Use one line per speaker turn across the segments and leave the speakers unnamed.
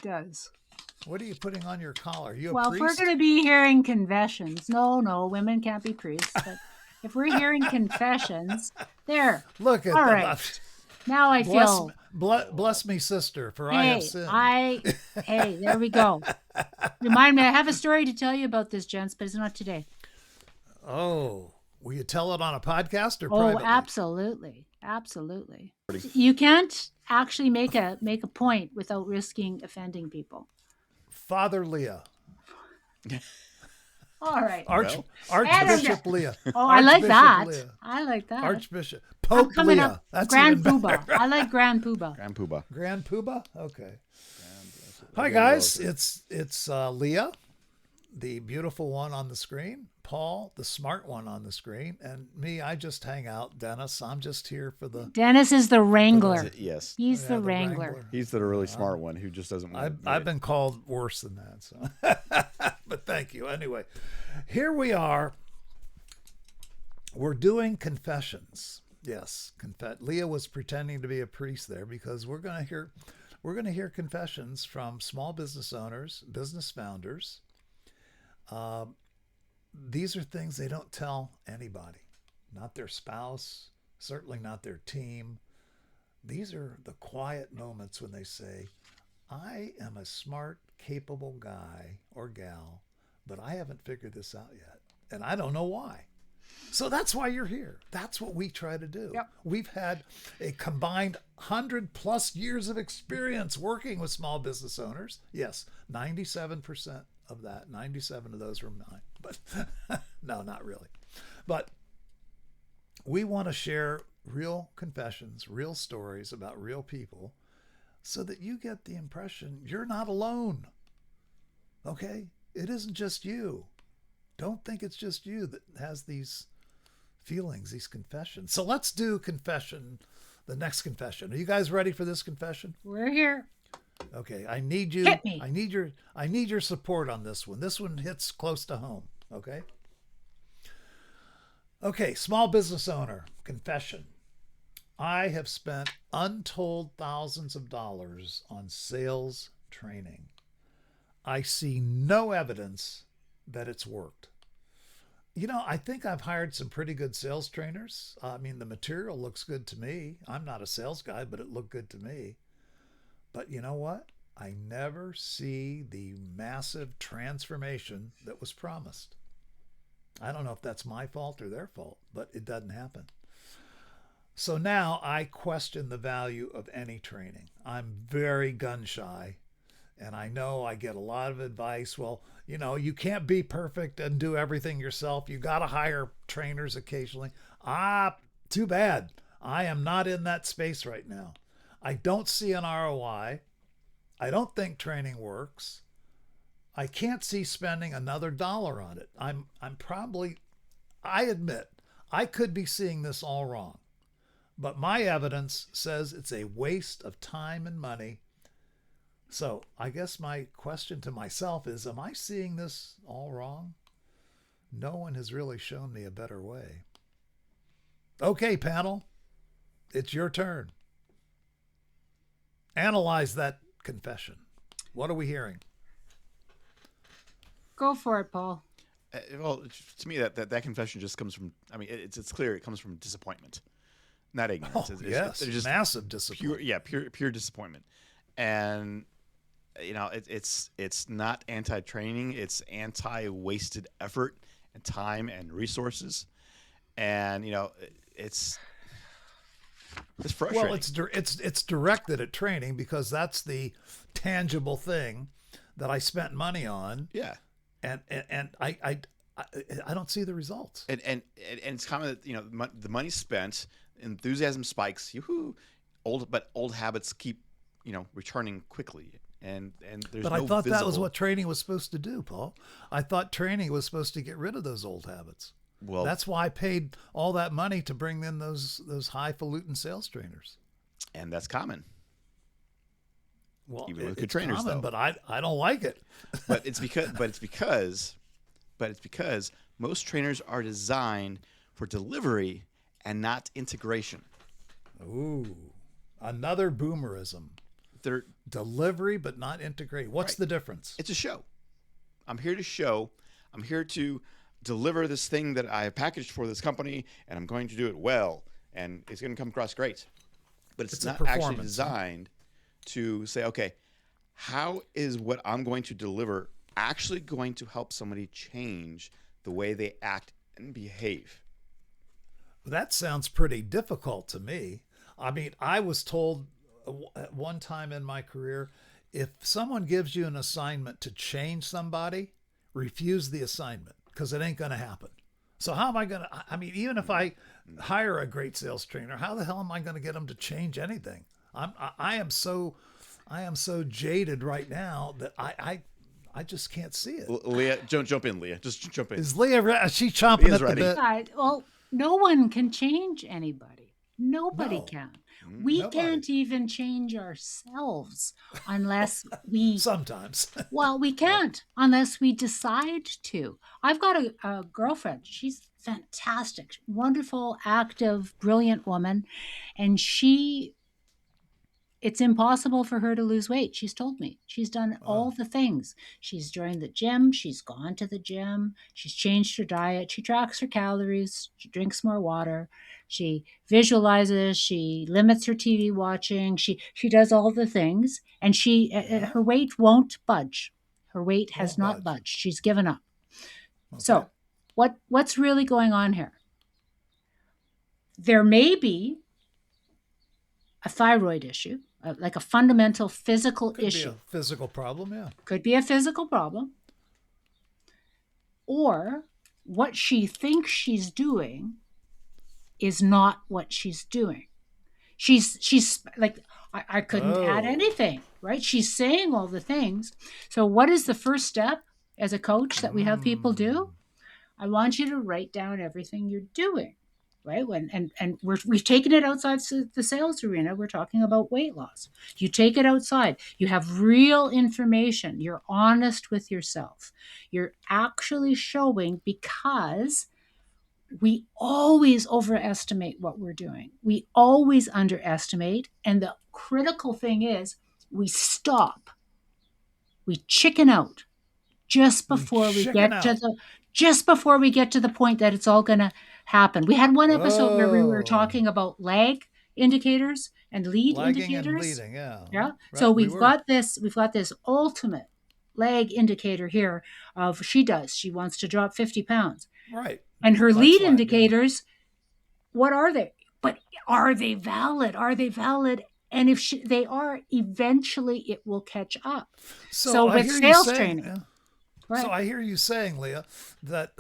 does.
What are you putting on your collar? You a
Well, if we're
priest?
going to be hearing confessions, no, women can't be priests. But if we're hearing confessions, there.
Look at
All
that.
right. Now I feel.
Bless me, sister, for I have sinned.
Hey, there we go. Remind me, I have a story to tell you about this, gents, but it's not today.
Oh, will you tell it on a podcast or
privately?
privately?
Absolutely. You can't actually make a point without risking offending people.
Father Leah.
All right.
Archbishop Leah.
Oh, I like that. Leah. I like that.
Archbishop. Pope Leah.
Up. That's Grand Poobah. I like Grand Poobah.
Grand Poobah? Okay. Hi, guys. It's Leah, the beautiful one on the screen. Paul, the smart one on the screen. And me, I just hang out. Dennis, I'm just here for the...
Dennis is the wrangler.
Yes.
He's the wrangler.
He's the really smart one who just doesn't want
I've been called worse than that. So, but thank you. Anyway, here we are. We're doing confessions. Yes, Leah was pretending to be a priest there because we're going to hear confessions from small business owners, business founders. These are things they don't tell anybody, not their spouse, certainly not their team. These are the quiet moments when they say, I am a smart, capable guy or gal, but I haven't figured this out yet. And I don't know why. So that's why you're here. That's what we try to do.
Yep.
We've had a combined 100+ years of experience working with small business owners. Yes, 97% of that, 97 of those were mine. But no, not really. But we want to share real confessions, real stories about real people so that you get the impression you're not alone. Okay? It isn't just you. Don't think it's just you that has these feelings, these confessions. So let's do the next confession. Are you guys ready for this confession?
We're here.
Okay, I need you.
Hit me.
I need your support on this one. This one hits close to home, okay? Okay, small business owner, confession. I have spent untold thousands of dollars on sales training. I see no evidence that it's worked. You know, I think I've hired some pretty good sales trainers. I mean, the material looks good to me. I'm not a sales guy, but it looked good to me. But you know what? I never see the massive transformation that was promised. I don't know if that's my fault or their fault, but it doesn't happen. So now I question the value of any training. I'm very gun shy, and I know I get a lot of advice. Well, you know, you can't be perfect and do everything yourself. You got to hire trainers occasionally. Too bad. I am not in that space right now. I don't see an ROI. I don't think training works. I can't see spending another dollar on it. I admit, I could be seeing this all wrong. But my evidence says it's a waste of time and money. So I guess my question to myself is, am I seeing this all wrong? No one has really shown me a better way. Okay, panel, it's your turn. Analyze that confession. What are we hearing?
Go for it, Paul.
Well, to me, that confession just comes from, I mean, it's clear it comes from disappointment, not ignorance.
Yes, just massive disappointment.
Pure disappointment. And, you know, it's not anti-training. It's anti-wasted effort and time and resources. And, you know, it's frustrating.
Well, it's directed at training because that's the tangible thing that I spent money on.
Yeah.
And I don't see the results.
And it's common that, you know, the money spent, enthusiasm spikes, old habits keep, you know, returning quickly. And there's
But I thought that was what training was supposed to do, Paul. I thought training was supposed to get rid of those old habits. Well, that's why I paid all that money to bring in those highfalutin sales trainers.
And that's common.
Well,
even with good trainers,
common,
though.
But I don't like it.
But it's because most trainers are designed for delivery and not integration.
Ooh, another boomerism.
they're
Delivery, but not integrate. What's
Right.
the difference?
it's a show. I'm here to show. I'm here to deliver this thing that I have packaged for this company, and I'm going to do it well, and it's going to come across great. But it's
It's a
not actually
performance, huh?
designed to say, okay, how is what I'm going to deliver actually going to help somebody change the way they act and behave?
That sounds pretty difficult to me. I mean, I was told at one time in my career, if someone gives you an assignment to change somebody, refuse the assignment because it ain't going to happen. So how am I going to, I mean, even if I hire a great sales trainer, how the hell am I going to get them to change anything? I am so jaded right now that I just can't see it.
Leah, jump in, Leah. Just jump in.
Is she chomping
Leah's
at the
ready.
bit?
Right. Well, no one can change anybody. Nobody
No.
can. We
Nobody.
can't even change ourselves unless we
Sometimes.
well, we can't unless we decide to. I've got a girlfriend. She's fantastic, wonderful, active, brilliant woman. And it's impossible for her to lose weight. She's told me. She's done all the things. She's joined the gym. She's gone to the gym. She's changed her diet. She tracks her calories. She drinks more water. She visualizes. She limits her TV watching. She does all the things. And her weight won't budge. Her weight has
Won't
not
budge.
budged. She's given up.
Okay.
So what's really going on here? There may be a thyroid issue, like a fundamental physical
Could
issue.
be a physical problem, yeah.
Could be a physical problem. Or what she thinks she's doing is not what she's doing. She's like, I couldn't add anything, right? She's saying all the things. So what is the first step as a coach that we have people do? I want you to write down everything you're doing. Right? We've taken it outside the sales arena. We're talking about weight loss. You take it outside. You have real information. You're honest with yourself. You're actually showing, because we always overestimate what we're doing. We always underestimate. And the critical thing is we stop. We chicken out just before we get to the point that it's all going to happen. We had one episode where we were talking about lag indicators and lead
Lagging
indicators.
and leading, yeah.
Yeah.
Right,
So
we
we've
were.
got this ultimate lag indicator here of she wants to drop 50 pounds.
Right.
And her
That's
lead
why, yeah.
indicators, what are they? But are they valid? Are they valid? And if they are, eventually it will catch up. So
I
with
hear you
sales
saying,
training.
yeah.
Right.
So I hear you saying, Leah, that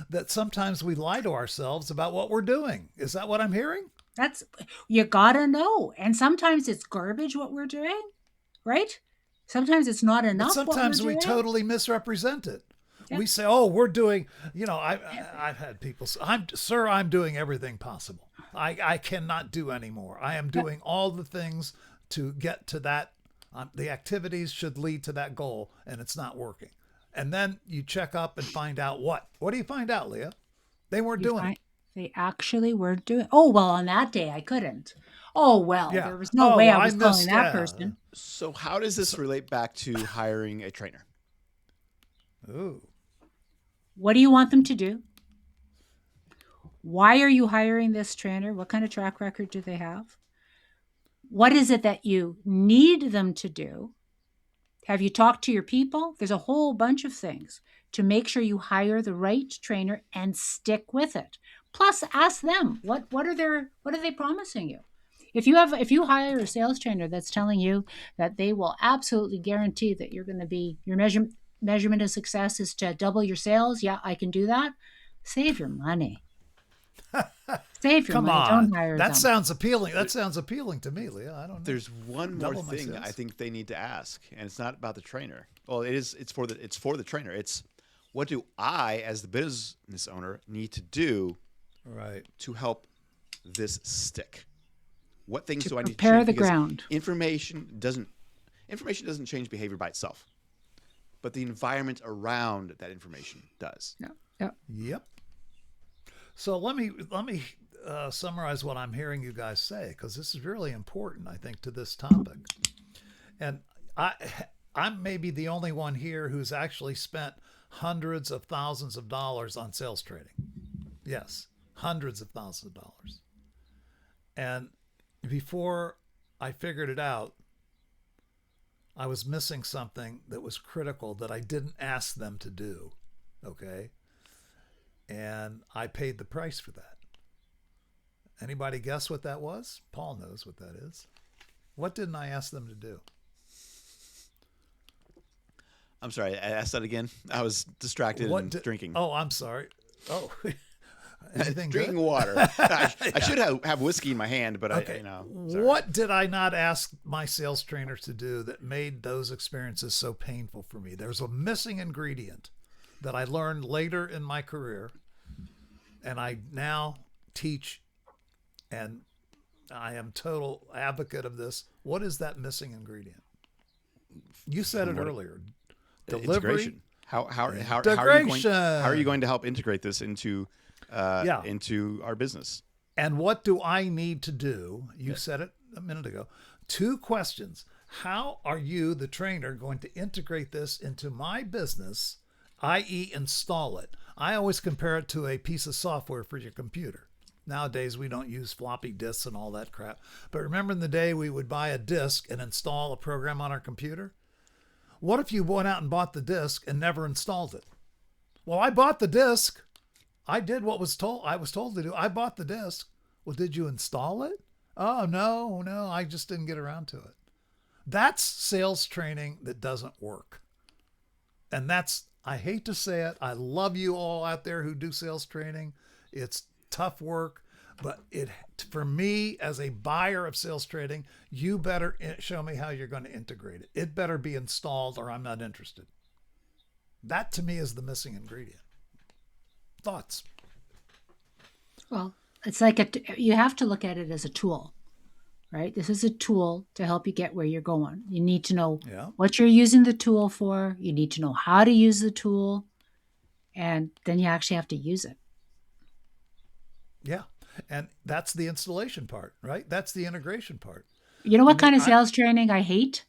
that sometimes we lie to ourselves about what we're doing. Is that what I'm hearing?
You gotta know. And sometimes it's garbage what we're doing, right? Sometimes it's not enough.
But sometimes
what we're
we
doing.
totally misrepresent it.
Yeah.
We say, "Oh, we're doing." I've had people say, I'm doing everything possible. I cannot do anymore. I am doing all the things to get to that. The activities should lead to that goal, and it's not working. And then you check up and find out what. What do you find out, Leah? They weren't doing it.
They actually were doing. Oh well, on that day I couldn't. Oh well,
Yeah.
there was no way
well,
I was calling that
yeah.
person.
So how does this relate back to hiring a trainer?
Ooh.
What do you want them to do? Why are you hiring this trainer? What kind of track record do they have? What is it that you need them to do? Have you talked to your people? There's a whole bunch of things to make sure you hire the right trainer and stick with it. Plus, ask them what are they promising you? If you hire a sales trainer that's telling you that they will absolutely guarantee that you're going to be your measurement of success is to double your sales, yeah, I can do that. Save your money. Save your
Come
money.
on.
Don't hire
That
them.
sounds appealing. That sounds appealing to me, Leah. I don't know.
There's one more
Double my
thing
sales.
I think they need to ask, and it's not about the trainer. Well, it is. It's for the trainer. It's what do I, as the business owner, need to do
Right.
to help this stick? What things do I need to
prepare
change?
the
Because
ground.
Information doesn't change behavior by itself, but the environment around that information does.
Yeah.
Yep. So let me summarize what I'm hearing you guys say, because this is really important, I think, to this topic. And I, I'm maybe the only one here who's actually spent hundreds of thousands of dollars on sales training. Yes, hundreds of thousands of dollars. And before I figured it out, I was missing something that was critical that I didn't ask them to do. Okay. And I paid the price for that. Anybody guess what that was? Paul knows what that is. What didn't I ask them to do?
I'm sorry. I asked that again. I was distracted and drinking.
Oh, I'm sorry. Oh, anything
drinking
good?
Water. I should have whiskey in my hand, but
okay.
Sorry.
What did I not ask my sales trainers to do that made those experiences so painful for me? There's a missing ingredient that I learned later in my career, and I now teach, and I am total advocate of this. What is that missing ingredient? You said it earlier. Delivery.
Integration. How are you going to help integrate this into our business?
And what do I need to do? You said it a minute ago. 2 questions. How are you, the trainer, going to integrate this into my business, i.e. install it? I always compare it to a piece of software for your computer. Nowadays, we don't use floppy disks and all that crap. But remember in the day we would buy a disk and install a program on our computer? What if you went out and bought the disk and never installed it? Well, I bought the disk. I did what I was told to do. I bought the disk. Well, did you install it? Oh, no, I just didn't get around to it. That's sales training that doesn't work. And I hate to say it. I love you all out there who do sales training. It's tough work, but for me as a buyer of sales training, you better show me how you're going to integrate it. It better be installed or I'm not interested. That to me is the missing ingredient. Thoughts?
Well, it's like you have to look at it as a tool, right? This is a tool to help you get where you're going. You need to know what you're using the tool for. You need to know how to use the tool, and then you actually have to use it.
Yeah. And that's the installation part, right? That's the integration part.
You know what kind of sales training I hate?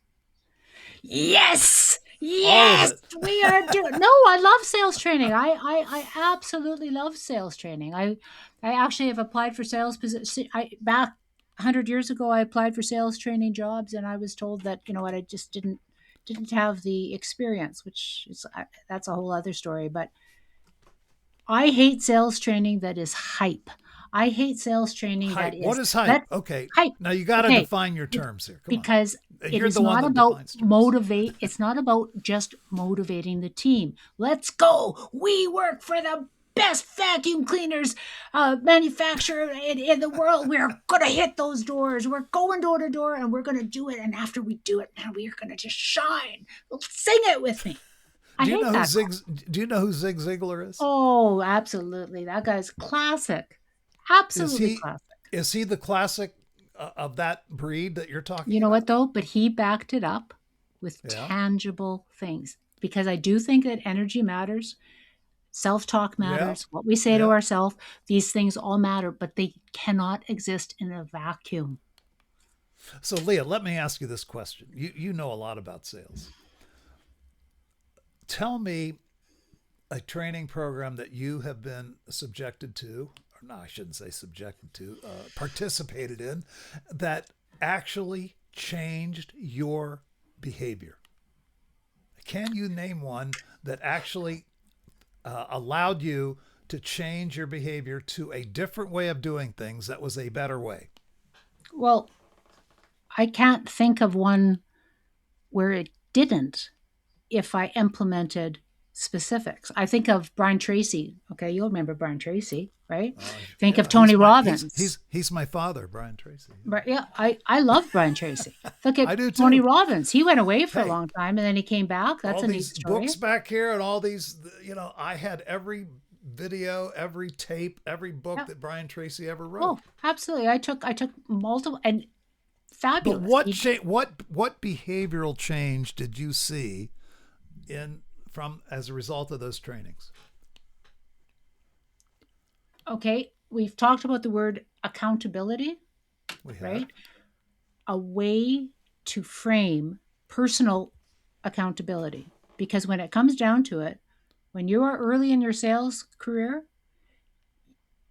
Yes, we are doing. No, I love sales training. I absolutely love sales training. I actually have applied for sales position. Back 100 years ago, I applied for sales training jobs, and I was told that I just didn't have the experience, which is that's a whole other story. But I hate sales training that is hype. I hate sales training
hype.
that is...
What is hype? Okay.
Hype.
Now you got to define your terms here. Come
because
on.
it is not about motivate. It's not about just motivating the team. Let's go. We work for the best vacuum cleaners manufacturer in the world. We're going to hit those doors. We're going door to door and we're going to do it. And after we do it, man, we're going to just shine. Sing it with me. Do you know
who Zig Ziglar is?
Oh, absolutely. That guy's classic. Absolutely classic.
Is he the classic of that breed that you're talking about?
You know what, though? But he backed it up with tangible things. Because I do think that energy matters. Self-talk matters. What we say to ourselves, these things all matter, but they cannot exist in a vacuum.
So, Leah, let me ask you this question. You know a lot about sales. Tell me a training program that you have been subjected to, or no, I shouldn't say subjected to, participated in, that actually changed your behavior. Can you name one that actually allowed you to change your behavior to a different way of doing things that was a better way?
Well, I can't think of one where it didn't if I implemented specifics. I think of Brian Tracy. Okay, you'll remember Brian Tracy, right? Think of Tony Robbins.
He's my father, Brian Tracy.
Right, yeah, I love Brian Tracy. Look at Tony Robbins. He went away for a long time and then he came back. That's a neat story.
All these books back here and all these, I had every video, every tape, every book that Brian Tracy ever wrote.
Oh, absolutely. I took multiple and fabulous.
But what behavioral change did you see as a result of those trainings?
Okay, we've talked about the word accountability,
we have.
right? A way to frame personal accountability. Because when it comes down to it, when you are early in your sales career,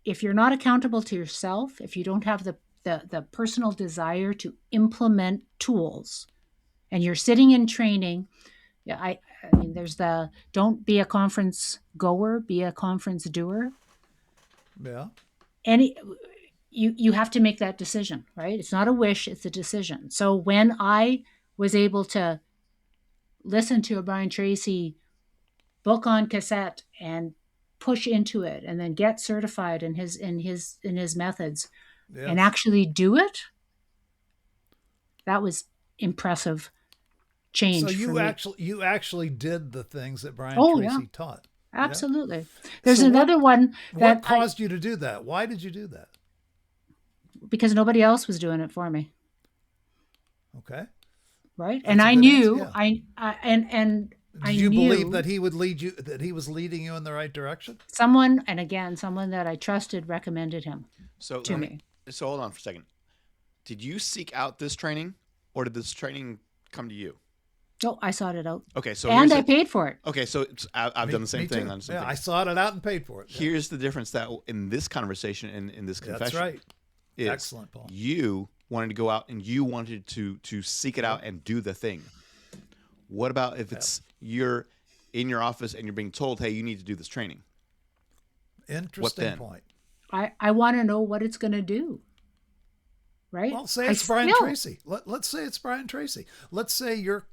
if you're not accountable to yourself, if you don't have the personal desire to implement tools, and you're sitting in training, yeah, I mean, there's the don't be a conference goer, be a conference doer.
Yeah.
Any you have to make that decision, right? It's not a wish, it's a decision. So when I was able to listen to a Brian Tracy book on cassette and push into it and then get certified in his methods and
Yes.
actually do it, that was impressive
So
change for
you
me.
actually did the things that Brian
Oh yeah,
Tracy taught. Yeah.
absolutely. There's
So
another one
what
that I
caused you to do that? Why did you do that?
because nobody else was doing it for me,
Okay.
right? And
That's a
I
good answer.
knew
Yeah.
and I
Did you believe
knew
that he would lead you, that he was leading you in the right direction?
someone, and again, someone that I trusted recommended him
So
to
let me.
me.
So hold on for a second. Did you seek out this training, or did this training come to you?
Oh, I sought it out,
Okay, so
and I paid for it.
okay, so I've done the same
Me
thing.
too.
On the same
Yeah,
thing.
I sought it out and paid for it. Yeah.
Here's the difference that in this conversation and in this confession,
That's right.
is
Excellent, Paul.
you wanted to go out and you wanted to seek it out and do the thing. What about if it's you're in your office and you're being told, hey, you need to do this training?
Interesting
then?
point.
I want to know what it's going to do. Right?
Well, say
I
it's Brian
still-
Tracy. Let's say it's Brian Tracy. Let's say your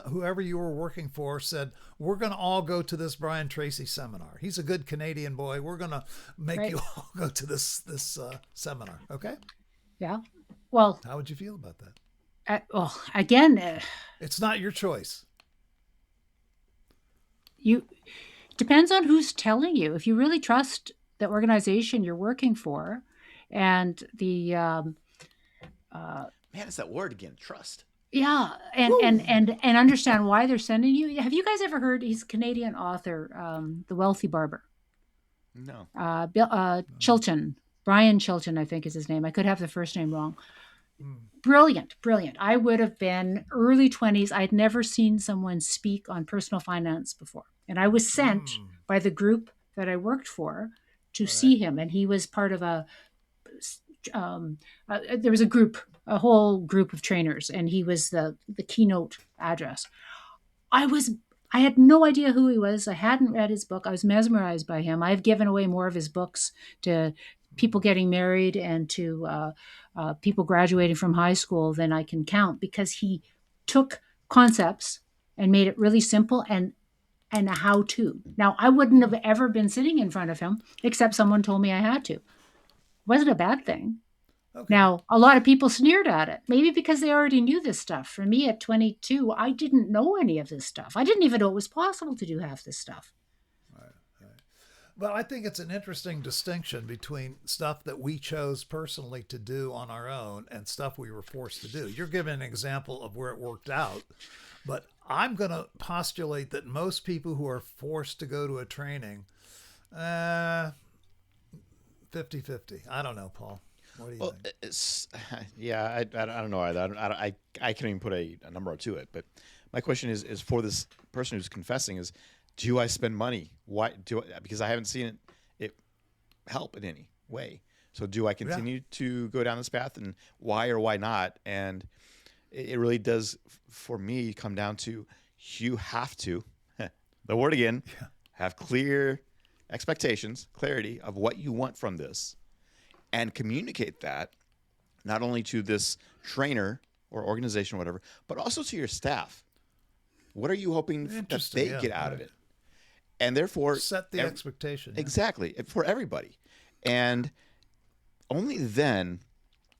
whoever you were working for said, "We're going to all go to this Brian Tracy seminar. He's a good Canadian boy. We're going to make
Right.
you all go to this seminar." Okay?
Yeah. Well,
How would you feel about that?
again,
It's not your choice.
you depends on who's telling you. If you really trust the organization you're working for, and the
Man, it's that word again, trust.
yeah, and understand why they're sending you. Have you guys ever heard? He's a Canadian author, The Wealthy Barber.
No.
Chilton, Brian Chilton, I think is his name. I could have the first name wrong. Brilliant. I would have been early 20s. I'd never seen someone speak on personal finance before. And I was sent by the group that I worked for to see him. And he was part of there was a whole group of trainers, and he was the keynote address. I had no idea who he was. I hadn't read his book. I was mesmerized by him. I've given away more of his books to people getting married and to people graduating from high school than I can count, because he took concepts and made it really simple and a how-to. Now, I wouldn't have ever been sitting in front of him except someone told me I had to. It wasn't a bad thing.
Okay.
Now, a lot of people sneered at it, maybe because they already knew this stuff. For me at 22, I didn't know any of this stuff. I didn't even know it was possible to do half this stuff.
But I think it's an interesting distinction between stuff that we chose personally to do on our own and stuff we were forced to do. You're giving an example of where it worked out, but I'm going to postulate that most people who are forced to go to a training, 50-50. I don't know, Paul. What do you think?
It's, yeah, I don't know either. I can't even put a number to it. But my question is for this person who's confessing is, do I spend money? Why because I haven't seen it help in any way. So do I continue to go down this path, and why or why not? And it really does, for me, come down to you have to, the word again, have clear expectations, clarity of what you want from this, and communicate that not only to this trainer or organization or whatever, but also to your staff. What are you hoping that they get out of it? And therefore,
set the expectation.
Exactly, for everybody. And only then,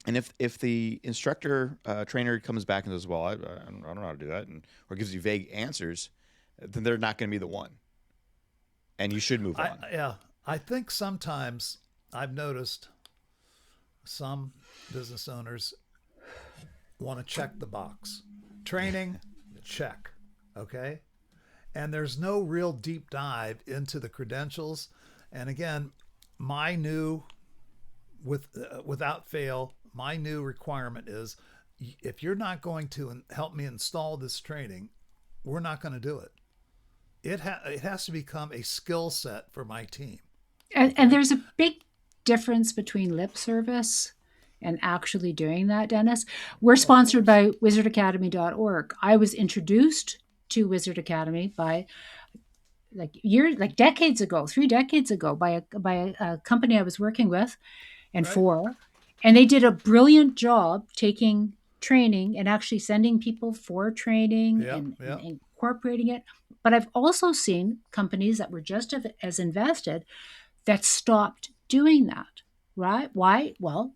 and if the instructor, trainer comes back and says, well, I don't know how to do that, or gives you vague answers, then they're not going to be the one. And you should move on.
I think sometimes I've noticed some business owners want to check the box. Training, check. Okay? And there's no real deep dive into the credentials. And again, without fail, my new requirement is if you're not going to help me install this training, we're not going to do it. It has to become a skill set for my team.
And there's a big difference between lip service and actually doing that, Dennis. We're sponsored by wizardacademy.org. I was introduced to Wizard Academy by decades ago, 3 decades ago, by a company I was working with and
Right.
for, and they did a brilliant job taking training and actually sending people for training and incorporating it. But I've also seen companies that were just as invested that stopped doing that, right? Why? Well,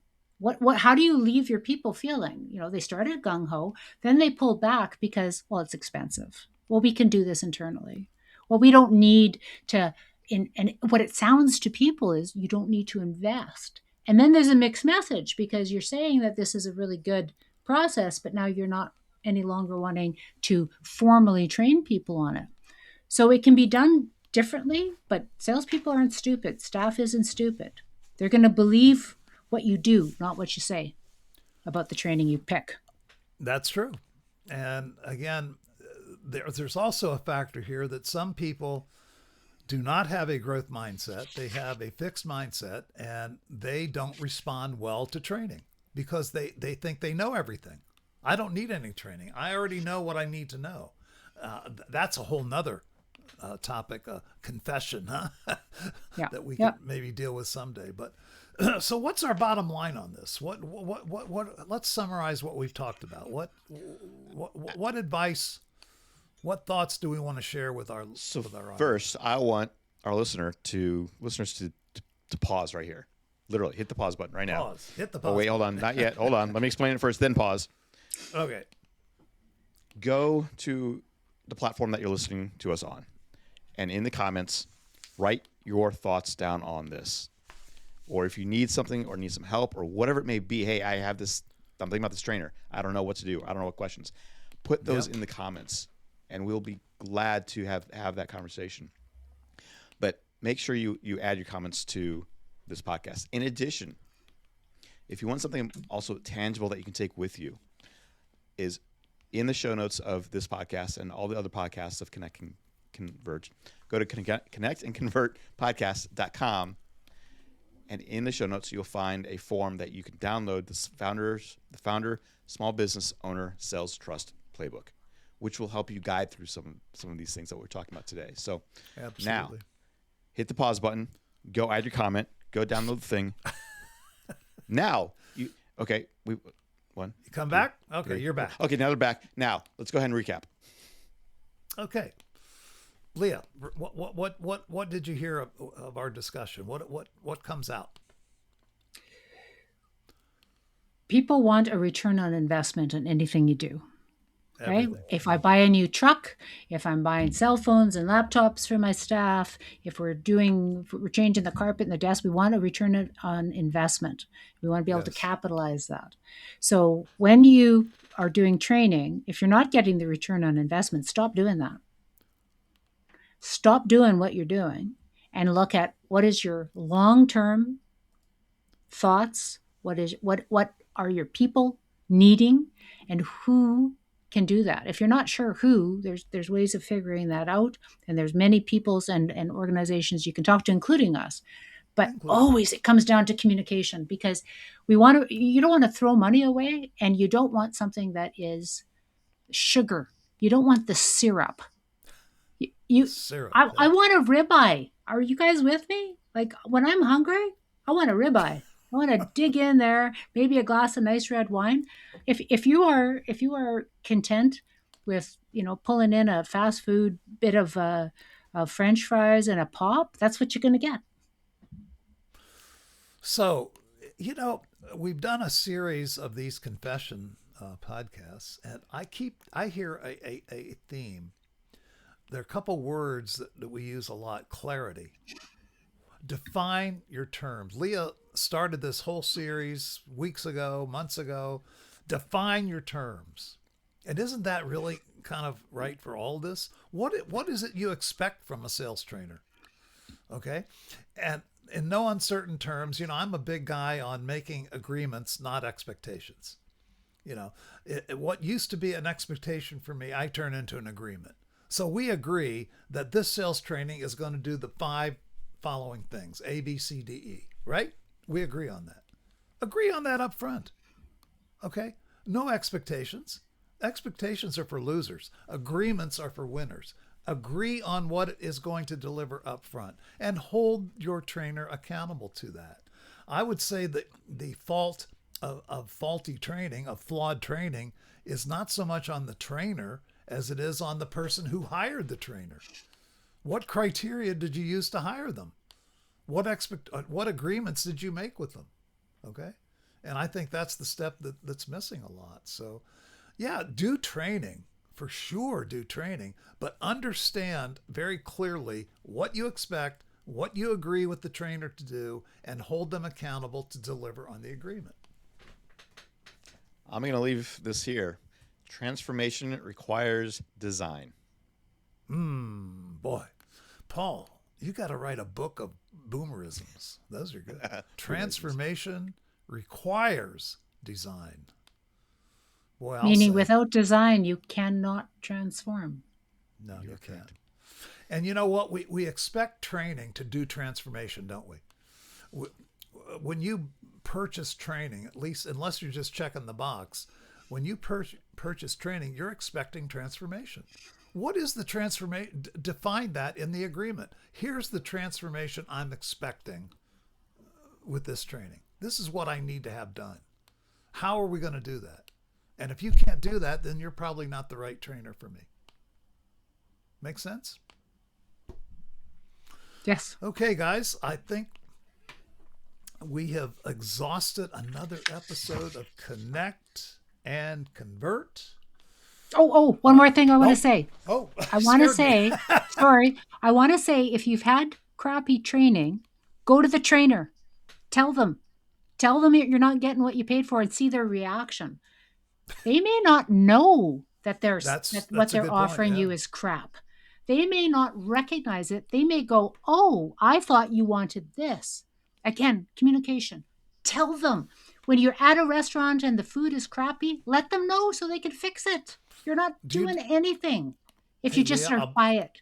how do you leave your people feeling? They started gung-ho, then they pulled back because, well, it's expensive. Well, we can do this internally. Well, we don't need to, and what it sounds to people is you don't need to invest. And then there's a mixed message because you're saying that this is a really good process, but now you're not any longer wanting to formally train people on it. So it can be done differently, but salespeople aren't stupid. Staff isn't stupid. They're going to believe what you do, not what you say about the training you pick.
That's true. And again, there's also a factor here that some people do not have a growth mindset. They have a fixed mindset and they don't respond well to training because they think they know everything. I don't need any training. I already know what I need to know. That's a whole nother topic, confession, huh?
Yeah.
That we could maybe deal with someday. But so what's our bottom line on this? What let's summarize what we've talked about. What advice, what thoughts do we want to share with our audience?
First, I want our listeners to pause right here. Literally, hit the pause button right now.
Pause. Hit the pause.
Oh, wait, hold on. Not yet. Hold on. Let me explain it first, then pause.
Okay.
Go to the platform that you're listening to us on, and in the comments, write your thoughts down on this. Or if you need something or need some help or whatever it may be, hey, I'm thinking about this trainer. I don't know what to do. I don't know what questions. Put those in the comments, and we'll be glad to have that conversation. But make sure you add your comments to this podcast. In addition, if you want something also tangible that you can take with you, is in the show notes of this podcast and all the other podcasts of Connect and Converge, go to connectandconvertpodcast.com. And in the show notes, you'll find a form that you can download, the Founder Small Business Owner Sales Trust Playbook, which will help you guide through some of these things that we're talking about today. So now, hit the pause button, go add your comment, go download the thing. Now, you come
back? Okay,
3.
You're back.
Okay, now they're back. Now, let's go ahead and recap.
Okay. Leah, what did you hear of our discussion? What comes out?
People want a return on investment in anything you do. Right?
Everything.
If I buy a new truck, if I'm buying cell phones and laptops for my staff, if we're changing the carpet and the desk, we want a return on investment. We want to be able to capitalize that. So when you are doing training, if you're not getting the return on investment, stop doing that. Stop doing what you're doing and look at what is your long-term thoughts, what are your people needing, and who can do that. If you're not sure who, there's ways of figuring that out, and there's many peoples and organizations you can talk to, including us. But always it comes down to communication, because you don't want to throw money away, and you don't want something that is sugar. You don't want the syrup.
Syrup.
I want a ribeye. Are you guys with me? Like when I'm hungry, I want a ribeye. I want to dig in there, maybe a glass of nice red wine. If you are content with pulling in a fast food bit of French fries and a pop, that's what you're going to get.
So, we've done a series of these confession podcasts, and I hear a theme. There are a couple words that we use a lot. Clarity. Define your terms. Leah started this whole series weeks ago, months ago. Define your terms. And isn't that really kind of right for all this? What is it you expect from a sales trainer? Okay. And in no uncertain terms, I'm a big guy on making agreements, not expectations. You know, what used to be an expectation for me, I turn into an agreement. So we agree that this sales training is going to do the 5 following things, A, B, C, D, E, right? We agree on that. Agree on that up front. Okay? No expectations. Expectations are for losers. Agreements are for winners. Agree on what it is going to deliver up front and hold your trainer accountable to that. I would say that the fault of faulty training, of flawed training, is not so much on the trainer as it is on the person who hired the trainer. What criteria did you use to hire them? What agreements did you make with them? Okay? And I think that's the step that's missing a lot. So, yeah, do training. For sure, do training, but understand very clearly what you expect, what you agree with the trainer to do, and hold them accountable to deliver on the agreement.
I'm going to leave this here. Transformation requires design.
Boy, Paul, you got to write a book of boomerisms. Those are good. Transformation requires design. Boy,
Meaning without design, you cannot transform.
No, you can't. And you know what? We expect training to do transformation, don't we? When you purchase training, at least unless you're just checking the box, when you purchase training, you're expecting transformation. What is the transformation? Define that in the agreement. Here's the transformation I'm expecting with this training. This is what I need to have done. How are we going to do that? And if you can't do that, then you're probably not the right trainer for me. Make sense?
Yes.
Okay, guys, I think we have exhausted another episode of Connect and Convert.
One more thing I want to say. I want to
scared me.
say, sorry, I want to say if you've had crappy training, go to the trainer. Tell them you're not getting what you paid for and see their reaction. They may not know that what they're offering you is crap. They may not recognize it. They may go, "Oh, I thought you wanted this." Again, communication. Tell them when you're at a restaurant and the food is crappy, let them know so they can fix it. You're not doing anything if you just are quiet.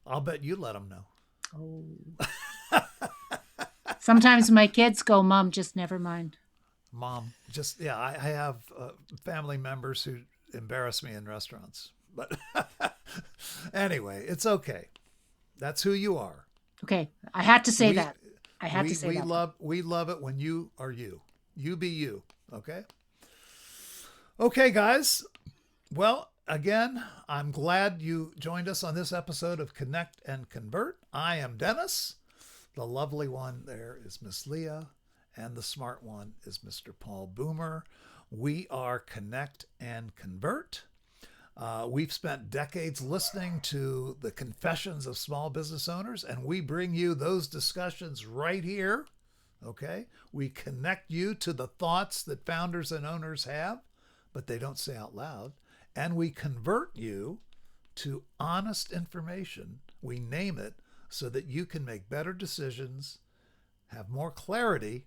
I'll bet you let them know.
Oh. Sometimes my kids go, "Mom, just never mind."
Mom, I have family members who embarrass me in restaurants. But anyway, it's okay. That's who you are.
Okay, I had to say that.
We love it when you are you. You be you. Okay. Okay, guys. Well, again, I'm glad you joined us on this episode of Connect and Convert. I am Dennis. The lovely one there is Miss Leah. And the smart one is Mr. Paul Boomer. We are Connect and Convert. We've spent decades listening to the confessions of small business owners, and we bring you those discussions right here. Okay? We connect you to the thoughts that founders and owners have, but they don't say out loud. And we convert you to honest information. We name it so that you can make better decisions, have more clarity,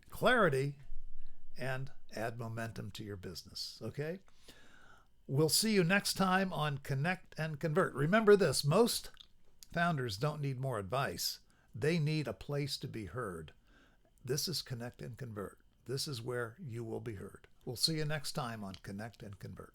and add momentum to your business. Okay? We'll see you next time on Connect and Convert. Remember this, most founders don't need more advice. They need a place to be heard. This is Connect and Convert. This is where you will be heard. We'll see you next time on Connect and Convert.